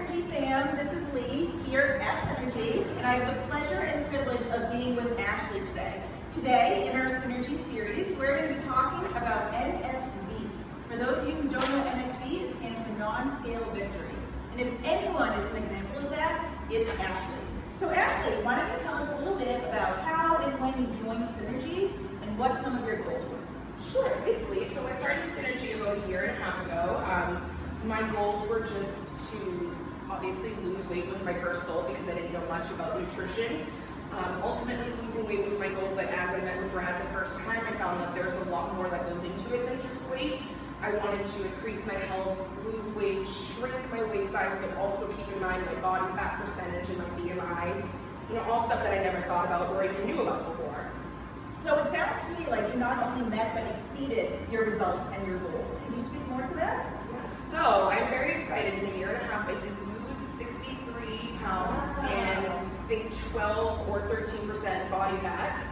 Synergy fam, this is Lee here at Synergy, and I have the pleasure and privilege of being with Ashley today. Today, in our Synergy series, we're going to be talking about NSV. For those of you who don't know NSV, it stands for Non-Scale Victory. And if anyone is an example of that, it's Ashley. So Ashley, why don't you tell us a little bit about how and when you joined Synergy and what some of your goals were? Sure, thanks Lee. So I started Synergy about a year and a half ago. My goals were just to obviously lose weight was my first goal because I didn't know much about nutrition. Ultimately losing weight was my goal, but as I met with Brad the first time, I found that there's a lot more that goes into it than just weight. I wanted to increase my health, lose weight, shrink my waist size, but also keep in mind my body fat percentage and my BMI. You know, all stuff that I never thought about or even knew about before. So it sounds to me like you not only met but exceeded your results and your goals. Can you speak more to that? Yes. So I'm very excited. In a year and a half, I did lose 63 pounds and I think 12 or 13% body fat.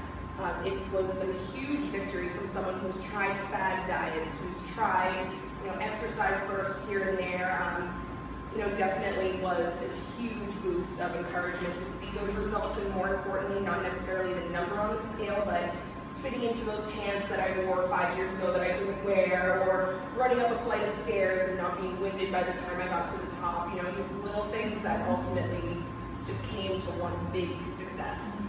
It was a huge victory from someone who's tried fad diets, who's tried, exercise bursts here and there. Definitely was a huge boost of encouragement to see those results, and more importantly, not necessarily the number on the scale, but fitting into those pants that I wore 5 years ago that I couldn't wear, or running up a flight of stairs and not being winded by the time I got to the top. Just little things that ultimately just came to one big success.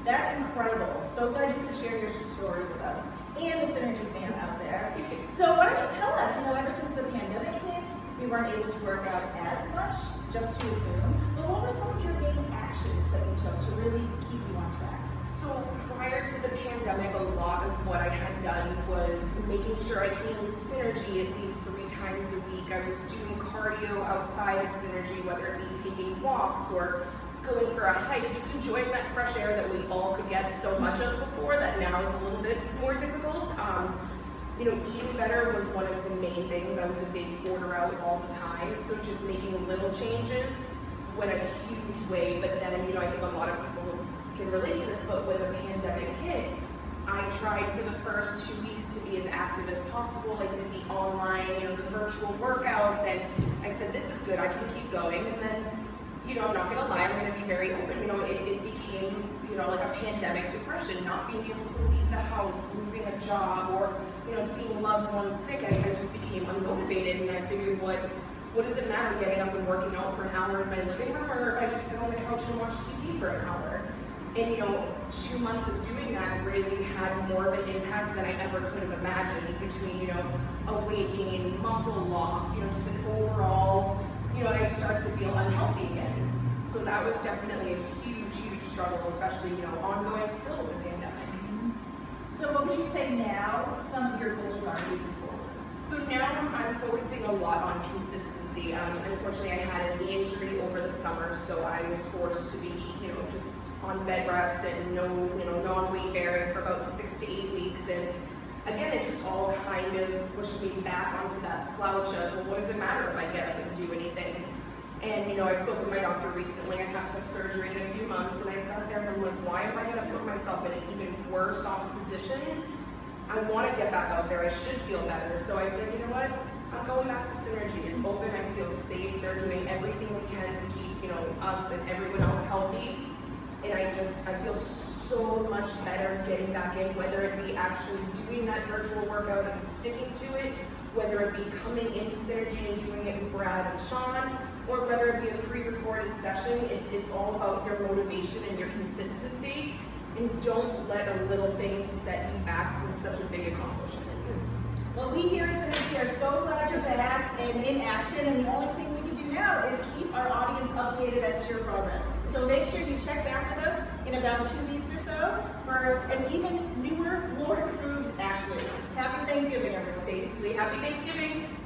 That's incredible. So glad you could share your story with us and the Synergy fan out there. So why don't you tell us, ever since the pandemic hit, we weren't able to work out as much, just to assume, but what were some of your main actions that you took to really keep you on track? So prior to the pandemic, a lot of what I had done was making sure I came to Synergy at least 3 times a week. I was doing cardio outside of Synergy, whether it be taking walks or going for a hike, just enjoying that fresh air that we all could get so much of before that now is a little bit more difficult. Eating better was one of the main things. I was a big order out all the time, so just making little changes went a huge way. But then, I think a lot of people can relate to this, but when the pandemic hit, I tried for the first 2 weeks to be as active as possible. I did the online, the virtual workouts, and I said, this is good, I can keep going. And then, I'm not gonna lie, I'm gonna be very open. It became, like a pandemic depression, not being able to leave the house, losing a job, or, seeing loved ones sick. I just became unmotivated, and I figured, what does it matter getting up and working out for an hour in my living room, or if I just sit on the couch and watch TV for an hour? And 2 months of doing that really had more of an impact than I ever could have imagined, between, a weight gain, muscle loss, just an overall, I started to feel unhealthy again. So that was definitely a huge, huge struggle, especially, ongoing still with the pandemic. So what would you say now some of your goals are moving forward? So now I'm focusing a lot on consistency. Unfortunately, I had a knee injury over the summer, so I was forced to be, just on bed rest and no weight bearing for about 6 to 8 weeks. And again, it just all kind of pushed me back onto that slouch of, well, what does it matter if I get up and do anything? And I spoke with my doctor recently. I have to have surgery in a few months, and I sat there and I'm like, why am I going to put myself in an even worse off position? I want to get back out there. I should feel better. So I said, you know what? I'm going back to Synergy. It's open. I feel safe. They're doing everything they can to keep, us and everyone else healthy. And I feel so much better getting back in, whether it be actually doing that virtual workout and sticking to it, whether it be coming into Synergy and doing it with Brad and Sean, or whether it be a pre-recorded session. It's all about your motivation and your consistency, and don't let a little thing set you back from such a big accomplishment. Well, we here at Synergy are so glad you're back and in action, and the only thing we can do now is keep our audience updated as to your progress. So make sure you check back with us in about 2 weeks or so for an even newer, more improved Ashley. Happy Thanksgiving, everyone. Happy Thanksgiving.